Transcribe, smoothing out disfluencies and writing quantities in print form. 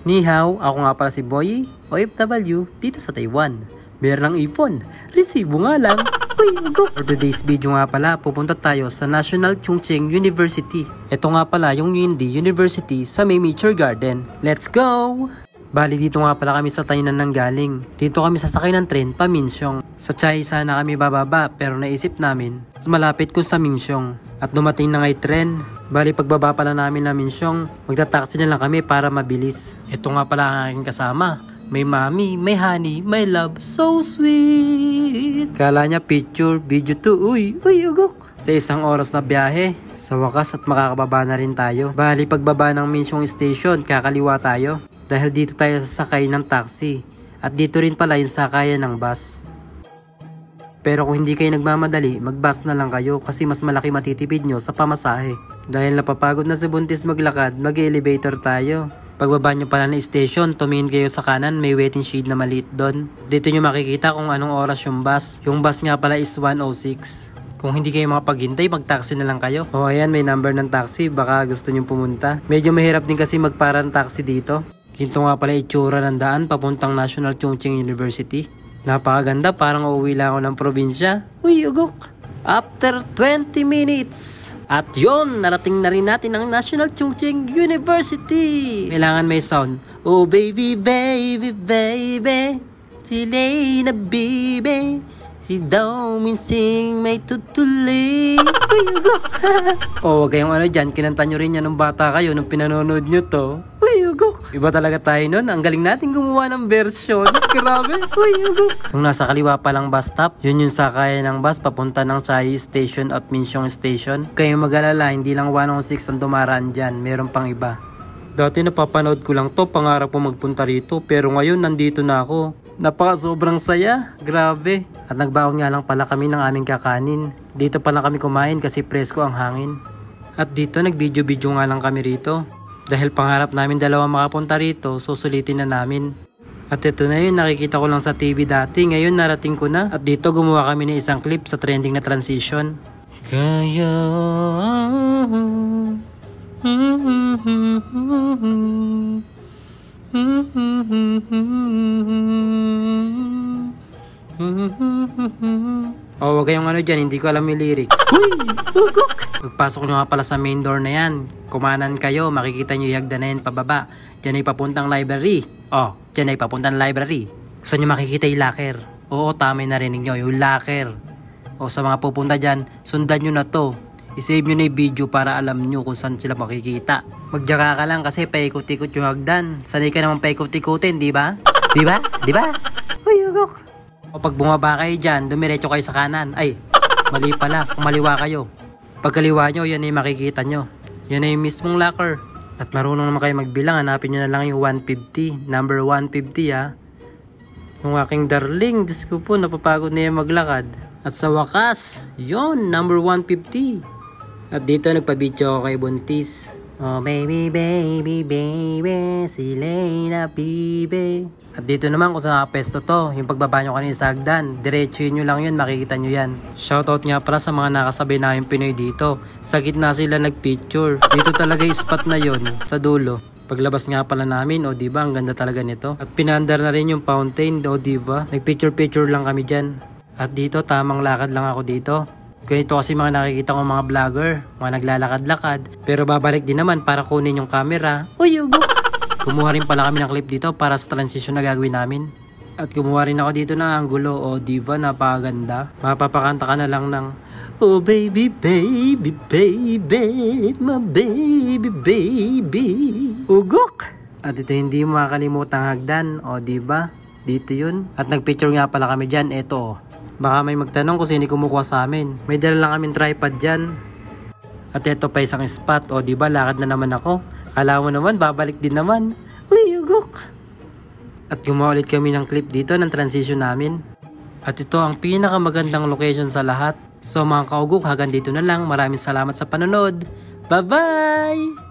Ni hao, ako nga pala si Boy, OFW dito sa Taiwan. Meron ng ipon, resibo nga lang. Uy, go! For today's video nga pala, pupunta tayo sa National Chongqing University. Ito nga pala yung UND University sa May Nature Garden. Let's go! Bali dito nga pala kami sa Tainan nang galing. Dito kami sasakay ng tren pa Minxiong. Sa Chai sana kami bababa pero naisip namin mas malapit ko sa Minxiong. At dumating na nga'y tren. Bali pagbaba pala namin na Minxiong, magta-taxi na lang kami para mabilis. Ito nga pala ang aking kasama. May mami, may honey, may love, so sweet. Kala niya picture, video to, uy, ugok. Sa isang oras na biyahe, sa wakas at makakababa na rin tayo. Bali pagbaba ng Minxiong Station, kakaliwa tayo. Dahil dito tayo sasakay ng taxi. At dito rin pala yung sakayan ng bus. Pero kung hindi kayo nagmamadali, mag-bus na lang kayo kasi mas malaki matitipid nyo sa pamasahe. Dahil napapagod na si Buntis maglakad, mag-elevator tayo. Pagbaba nyo pala ng station, tumingin kayo sa kanan, may waiting shed na maliit doon. Dito nyo makikita kung anong oras yung bus. Yung bus nga pala is 1:06. Kung hindi kayo makapaghintay, mag-taxi na lang kayo. O ayan, may number ng taxi, baka gusto nyo pumunta. Medyo mahirap din kasi magpara ng taxi dito. Ginto nga pala itsura ng daan papuntang National Chongqing University. Napakaganda, parang uuwi lang ako ng probinsya. Uy, ugok! After 20 minutes! At yon, narating na rin natin ang National Chongqing University! Kailangan may sound. Oh baby, baby, baby, silay na baby, si daw minsing may tutuli. Uy, ugok! Oh, wag kayong ano dyan, kinanta nyo rin yan nung bata kayo nung pinanonood nyo to. Uy, ugok! Iba talaga tayo nun. Ang galing natin gumawa ng version. Grabe. Uy, ugok! Yung nasa kaliwa palang bus stop, yun yung sakayan ng bus papunta ng Chai Station at Minxiong Station. Kayo mag-alala, hindi lang 106 ang dumaraan dyan. Meron pang iba. Dati napapanood ko lang to, pangarap ko magpunta rito. Pero ngayon, nandito na ako. Sobrang saya. Grabe. At nagbaon nga lang pala kami ng aming kakanin. Dito pala kami kumain kasi presko ang hangin. At dito, nag-video-video nga lang kami rito. Dahil pangarap namin dalawa makapunta rito, susulitin na namin. At ito na yun, nakikita ko lang sa TV dati, ngayon narating ko na. At dito gumawa kami ng isang clip sa trending na transition. Kaya oh, wag kayong ano dyan, hindi ko alam yung lyrics. Uy, ugok! Pagpasok nyo nga pala sa main door na yan, kumanan kayo, makikita nyo yung hagdan na yan pababa. Diyan ay papuntang library. Oh, diyan ay papuntang library. Gusto nyo makikita yung locker. Oo, tama yung narinig nyo, yung locker. O sa mga pupunta dyan, sundan nyo na to. I-save nyo na yung video para alam nyo kung saan sila makikita. Magdaka ka lang kasi paikot-ikot yung hagdan. Sanay ka naman paikot-ikutin, di ba? Di ba? Di ba? Uy, ugok! O pag bumaba kayo dyan, dumiretso kayo sa kanan. Ay, mali pala, kumaliwa kayo. Pagkaliwa nyo, yan ay makikita nyo. Yan ay mismong locker. At marunong naman kayo magbilang, hanapin nyo na lang yung 150. Number 150 ha. Yung aking darling, Diyos ko po, napapagod na yung maglakad. At sa wakas, yon number 150. At dito nagpa-video ako kay Buntis. Oh baby, baby, baby, silay na baby. At dito naman kung saan nakapesto to, yung pagbaba nyo kanina sa hagdan, diretsuhin nyo lang yun, makikita nyo yan. Shoutout nga pala sa mga nakasabay namin Pinoy dito. Sa gitna sila nagpicture. Dito talaga yung spot na yun, sa dulo. Paglabas nga pala namin, o diba, ang ganda talaga nito. At pinandar na rin yung fountain, o diba, nagpicture-picture lang kami dyan. At dito, tamang lakad lang ako dito. Ganito kasi mga nakikita kong mga vlogger, mga naglalakad-lakad. Pero babalik din naman para kunin yung camera. Uy, ugok! Kumuha rin pala kami ng clip dito para sa transition na gagawin namin. At kumuha rin ako dito ng angulo. O diba, napakaganda. Mapapakanta ka na lang ng oh baby, baby, baby, my baby, baby. Ugok! At ito hindi mo makakalimutan hagdan. O diba, dito yun. At nagpicture nga pala kami dyan. Eto. Baka may magtanong kung sino kumukuha sa amin. May dala lang kaming tripod dyan. At ito pa isang spot. O diba, lakad na naman ako. Kala mo naman, babalik din naman. Uy, ugok! At gumawa ulit kami ng clip dito ng transition namin. At ito ang pinakamagandang location sa lahat. So mga kaugok, hanggang dito na lang. Maraming salamat sa panonood. Bye-bye!